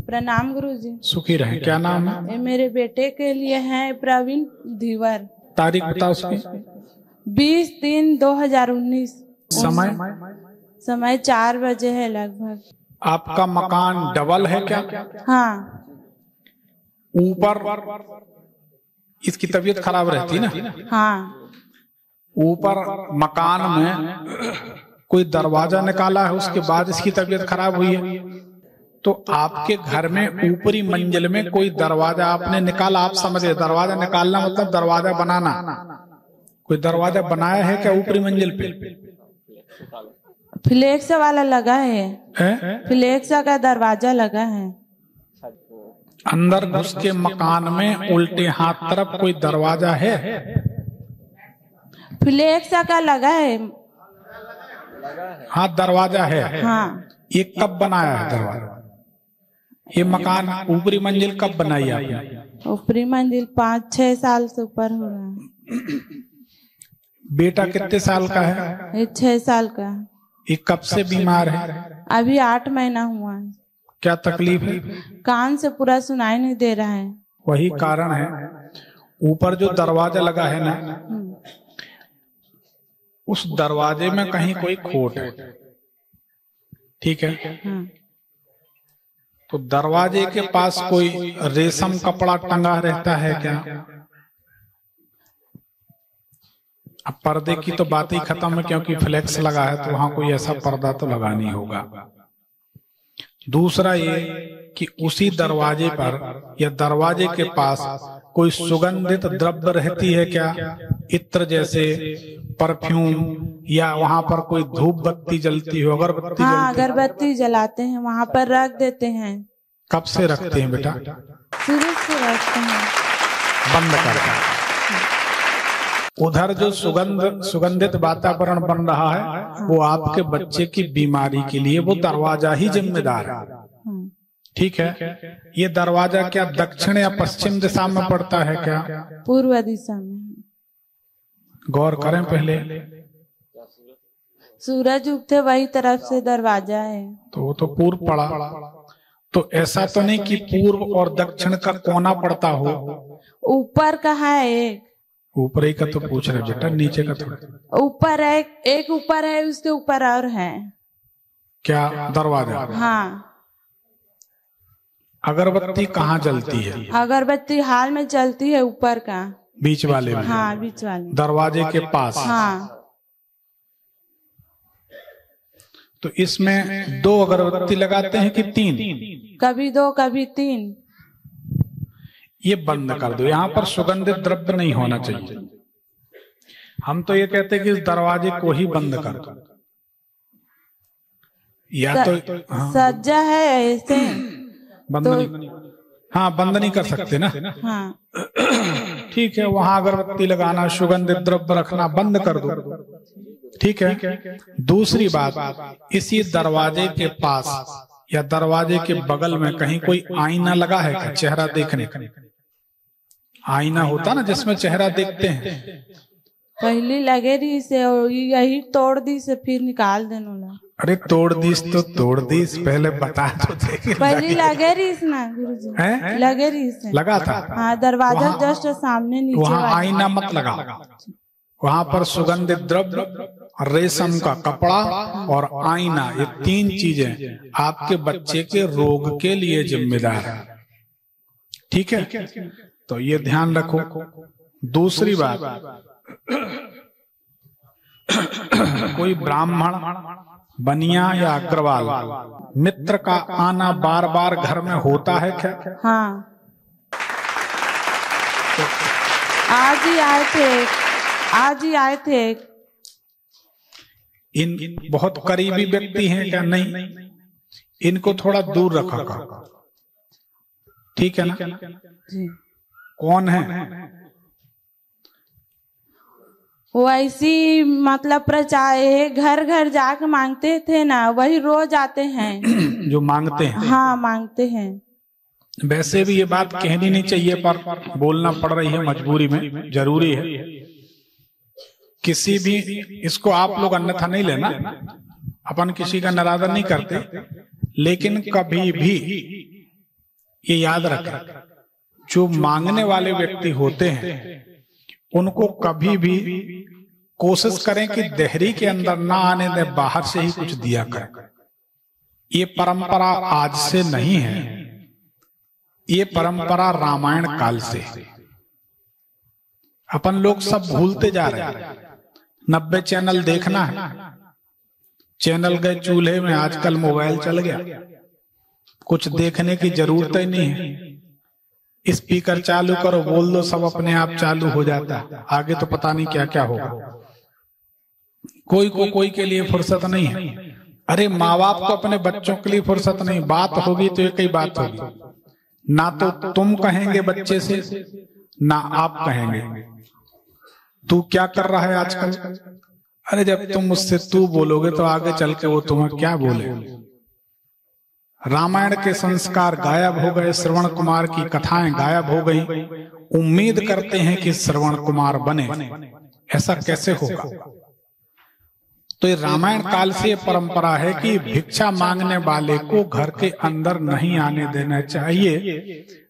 प्रणाम गुरुजी। सुखी रहे। क्या नाम है? ये मेरे बेटे के लिए है, प्रवीण धीवर। तारीख बताओ उसकी। 20-3-2019। समय? समय 4 बजे है लगभग। आपका मकान डबल है क्या? हाँ। ऊपर इसकी तबीयत खराब रहती ना? हाँ। ऊपर मकान में कोई दरवाजा निकाला है, उसके बाद इसकी तबीयत खराब हुई है। तो आपके घर में ऊपरी मंजिल में कोई दरवाजा आपने निकाला, आप समझे दरवाजा निकालना मतलब दरवाजा बनाना। कोई दरवाजा बनाया है क्या ऊपरी मंजिल पे? फ्लेक्स वाला लगा है? फ्लेक्स का दरवाजा लगा है। अंदर घुस के मकान में उल्टे हाथ तरफ कोई दरवाजा है? फ्लेक्स का लगा है। हाँ, दरवाजा है। हाँ। ये कब बनाया है दरवाजा? ये मकान ऊपरी मंजिल कब बनाई आपने? ऊपरी मंजिल 5-6 साल से ऊपर हो रहा है। बेटा कितने साल का है? ये 6 साल का। ये कब से बीमार है? अभी 8 महीना हुआ है। क्या तकलीफ है? कान से पूरा सुनाई नहीं दे रहा है। वही कारण है। ऊपर जो दरवाजा लगा है ना, उस दरवाजे में कहीं कोई खोट है। ठीक है? हाँ। तो दरवाजे के पास कोई रेशम कपड़ा टंगा रहता है क्या? अब पर्दे की तो बात ही खत्म है, क्योंकि फ्लेक्स लगा है तो वहां कोई ऐसा पर्दा तो लगा नहीं होगा। दूसरा ये कि उसी दरवाजे पर या दरवाजे के पास कोई सुगंधित द्रव्य रहती है क्या? इत्र जैसे, परफ्यूम, या वहां पर कोई धूप बत्ती जलती हो, अगरबत्ती? हाँ, अगरबत्ती जलाते हैं, वहाँ पर रख देते हैं। कब से रखते हैं बेटा? शुरू से रखते हैं। बंद करता। उधर जो सुगंधित वातावरण बन रहा है, वो आपके बच्चे की बीमारी के लिए वो दरवाजा ही जिम्मेदार है। ठीक है? ये दरवाजा क्या दक्षिण या पश्चिम दिशा में पड़ता है क्या? पूर्व दिशा में। गौर करें पहले। सूरज उगते वही तरफ से दरवाजा है। तो वो तो पूर्व पड़ा। तो ऐसा तो नहीं कि पूर्व और दक्षिण का कोना पड़ता हो? ऊपर का है एक। ऊपर ही का तो पूछ रहे बेटा, नीचे का थोड़ा। ऊपर है एक, ऊपर है, उसके ऊपर और है। क्या दरवाजा? हाँ। अगरबत्ती कहाँ जलती है? अगरबत्ती हाल में जलती है, ऊपर का, बीच वाले में। हाँ, बीच वाले दरवाजे के पास। हाँ। तो इसमें 2 अगरबत्ती लगाते हैं कि 3? कभी 2 कभी 3। ये बंद कर दो। यहाँ पर सुगंधित द्रव्य नहीं होना चाहिए। हम तो ये कहते हैं कि इस दरवाजे को ही बंद कर दो। या तो सज्जा है ऐसे बंद तो, नहीं। हाँ, बंद नहीं कर सकते ना। हाँ। ठीक है, वहां अगरबत्ती लगाना, सुगंधित द्रव्य रखना बंद कर दो। ठीक है? दूसरी बात, इसी दरवाजे के पास या दरवाजे के बगल में कहीं कोई आईना लगा है क्या, चेहरा देखने का? आईना होता ना जिसमें चेहरा देखते हैं। पहली लगे रही से, यही तोड़ दी से फिर निकाल देना। अरे तोड़ दीस तो तोड़ दीस, पहले बता तो दे। पहली लगे रही ना गुरुजी, लगे रही से लगा था। हाँ, दरवाजा जस्ट सामने नीचे। वहाँ आईना मत लगा। वहां पर सुगंधित द्रव्य, रेशम का कपड़ा और आईना, ये 3 चीजें आपके बच्चे के रोग के लिए जिम्मेदार है। ठीक है? तो ये ध्यान रखो। दूसरी बात, कोई ब्राह्मण, बनिया या अग्रवाल मित्र का आना बार बार घर में होता है क्या? हाँ। आज ही आए थे। इन बहुत करीबी व्यक्ति हैं क्या? नहीं, इनको थोड़ा दूर रखा करो। ठीक है ना? जी। कौन है? वो ऐसी मतलब प्रचार है, घर घर जाके मांगते थे ना, वही रोज आते हैं। जो मांगते हैं? हाँ, मांगते हैं। वैसे भी ये बात कहनी नहीं चाहिए, पर बोलना पड़ रही है, मजबूरी में, जरूरी है। किसी भी, इसको आप लोग अन्यथा नहीं लेना, अपन किसी का निरादर नहीं करते, लेकिन कभी भी ये याद रखें, जो मांगने वाले व्यक्ति होते हैं उनको कभी भी कोशिश करें कि देहरी के अंदर ना आने दे, बाहर से ही कुछ दिया करें। ये परंपरा आज से नहीं है, ये परंपरा रामायण काल से है। अपन लोग सब भूलते जा रहे हैं। 90 चैनल देखना है, चैनल गए चूल्हे में, आजकल मोबाइल चल गया, कुछ देखने की जरूरत ही नहीं है। स्पीकर चालू करो, बोल दो, सब अपने आप चालू हो जाता है। आगे तो पता नहीं क्या क्या होगा। कोई के लिए फुर्सत नहीं है। अरे माँ बाप को अपने बच्चों के लिए फुर्सत नहीं। बात होगी तो एक ही बात होगी, ना तो तुम कहेंगे बच्चे से, ना आप कहेंगे तू क्या कर रहा है आजकल। अरे जब तुम मुझसे तू बोलोगे तो आगे चल के वो तुम्हें क्या बोले। रामायण के संस्कार गायब हो गए, श्रवण कुमार की कथाएं गायब हो गई। उम्मीद करते हैं कि श्रवण कुमार बने, ऐसा कैसे होगा। तो ये रामायण काल से परंपरा है कि भिक्षा मांगने वाले को घर के अंदर नहीं आने देना चाहिए।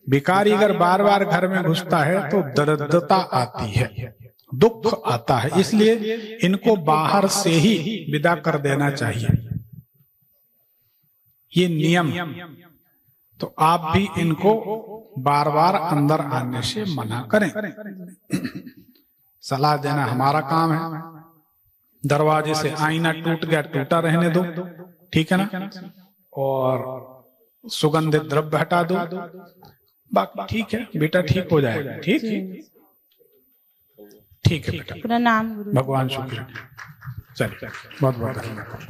भिखारी अगर बार बार घर में घुसता है तो दरिद्रता आती है, दुख आता है, इसलिए इनको बाहर से ही विदा कर देना चाहिए। ये नियम। तो आप भी इनको बार बार अंदर आने से मना करें। सलाह देना हमारा काम है। दरवाजे से आईना टूट गया, टूटा रहने दो, ठीक है ना, और सुगंधित द्रव्य हटा दो, बाकी ठीक है बेटा, ठीक हो जाएगा। ठीक है बेटा, प्रणाम गुरु। भगवान शुक्र। चलिए, बहुत बहुत धन्यवाद।